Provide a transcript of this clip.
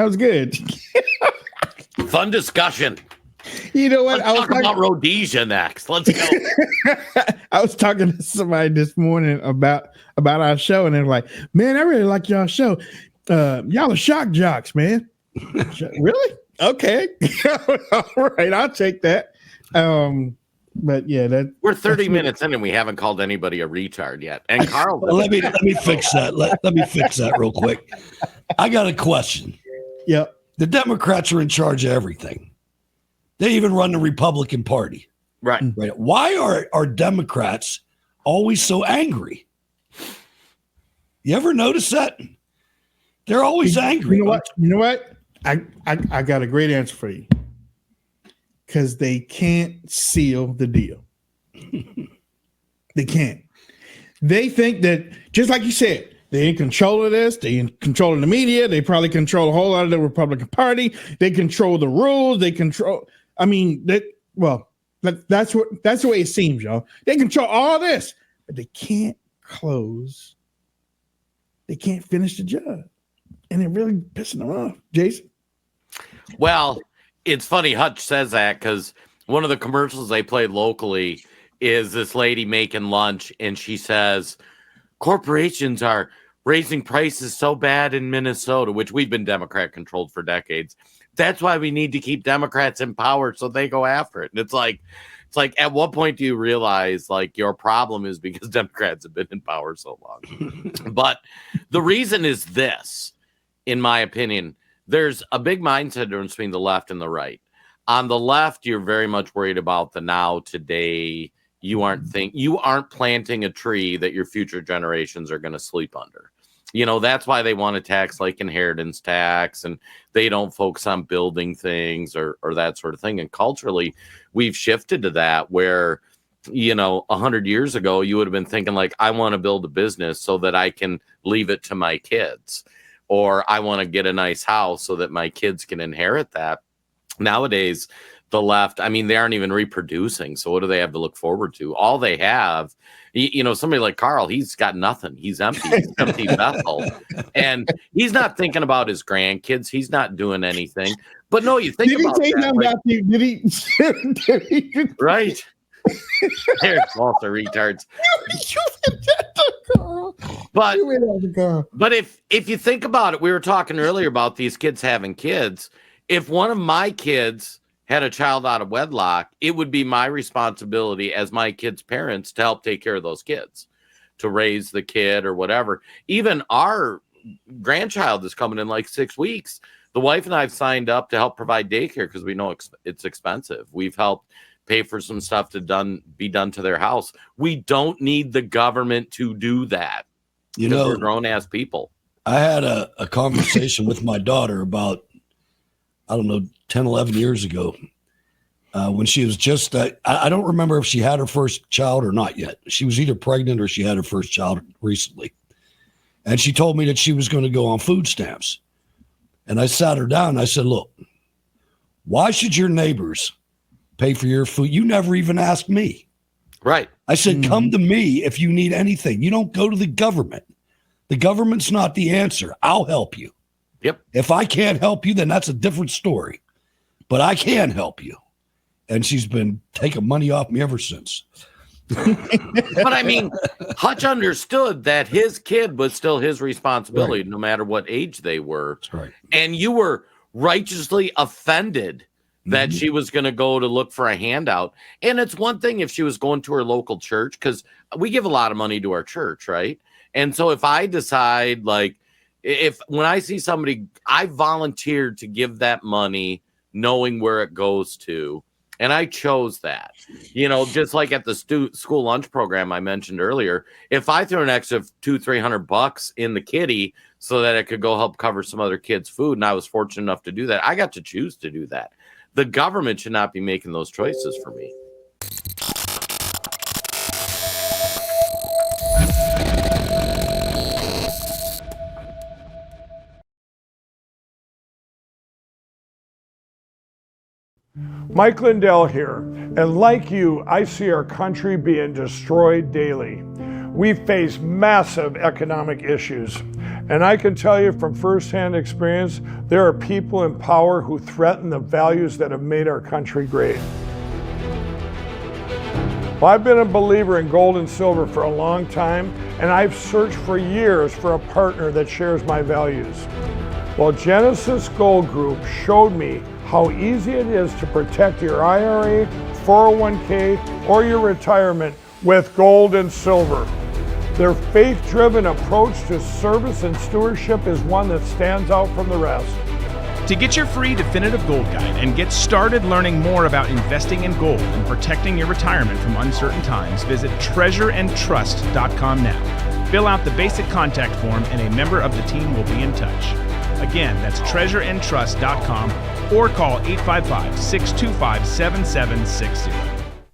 That was good. Fun discussion. You know what? Let's talk about Rhodesia next. Let's go. I was talking to somebody this morning about our show, and they're like, "Man, I really like y'all show. Y'all are shock jocks, man." Really? Okay. All right, I'll take that. But yeah, we're 30 minutes in and we haven't called anybody a retard yet. And Carl, well, let me fix that. Let me fix that real quick. I got a question. Yep. The Democrats are in charge of everything. They even run the Republican Party. Right. Why are Democrats always so angry? You ever notice that? They're always angry. You know what? I got a great answer for you. Because they can't seal the deal. They can't. They think that, just like you said, they're in control of this. They're in control of the media. They probably control a whole lot of the Republican Party. They control the rules. They control. I mean, that's the way it seems, y'all. They control all this, but they can't close. They can't finish the job, and they're really pissing them off, Jason. Well, it's funny Hutch says that because one of the commercials they played locally is this lady making lunch, and she says, corporations are raising prices so bad in Minnesota, which we've been Democrat controlled for decades. That's why we need to keep Democrats in power so they go after it. And it's like, at what point do you realize like your problem is because Democrats have been in power so long? But the reason is this, in my opinion. There's a big mindset difference between the left and the right. On the left, you're very much worried about the now, today. You aren't planting a tree that your future generations are going to sleep under. You know, that's why they want to tax like inheritance tax, and they don't focus on building things or that sort of thing. And culturally, we've shifted to that where, 100 years ago, you would have been thinking like, I want to build a business so that I can leave it to my kids. Or I want to get a nice house so that my kids can inherit that. Nowadays, the left, I mean, they aren't even reproducing. So what do they have to look forward to? All they have, somebody like Carl, he's got nothing. He's empty. He's empty vessel. And he's not thinking about his grandkids. He's not doing anything. But no, you think about that. Did he? Right. There's also retards. But if you think about it, we were talking earlier about these kids having kids. If one of my kids had a child out of wedlock, it would be my responsibility as my kids' parents to help take care of those kids, to raise the kid or whatever. Even our grandchild is coming in like 6 weeks. The wife and I have signed up to help provide daycare because we know it's expensive. We've helped pay for some stuff to be done to their house. We don't need the government to do that. We're grown-ass people. I had a conversation with my daughter about, 10, 11 years ago when she was just, I don't remember if she had her first child or not yet. She was either pregnant or she had her first child recently. And she told me that she was going to go on food stamps. And I sat her down and I said, look, why should your neighbors pay for your food? You never even asked me. Right. I said, come to me if you need anything. You don't go to the government. The government's not the answer. I'll help you. Yep. If I can't help you, then that's a different story. But I can help you. And she's been taking money off me ever since. But I mean, Hutch understood that his kid was still his responsibility, no matter what age they were. That's right. And you were righteously offended that she was going to go to look for a handout. And it's one thing if she was going to her local church, because we give a lot of money to our church, right? And so if I decide, like, when I see somebody, I volunteered to give that money knowing where it goes to. And I chose that, just like at the school lunch program I mentioned earlier. If I threw an extra $200-300 in the kitty so that it could go help cover some other kids' food, and I was fortunate enough to do that, I got to choose to do that. The government should not be making those choices for me. Mike Lindell here, and like you, I see our country being destroyed daily. We face massive economic issues, And I can tell you from firsthand experience, there are people in power who threaten the values that have made our country great. Well, I've been a believer in gold and silver for a long time, and I've searched for years for a partner that shares my values. Well, Genesis Gold Group showed me how easy it is to protect your IRA, 401k, or your retirement with gold and silver. Their faith-driven approach to service and stewardship is one that stands out from the rest. To get your free definitive gold guide and get started learning more about investing in gold and protecting your retirement from uncertain times, visit treasureandtrust.com now. Fill out the basic contact form and a member of the team will be in touch. Again, that's treasureandtrust.com or call 855-625-7760.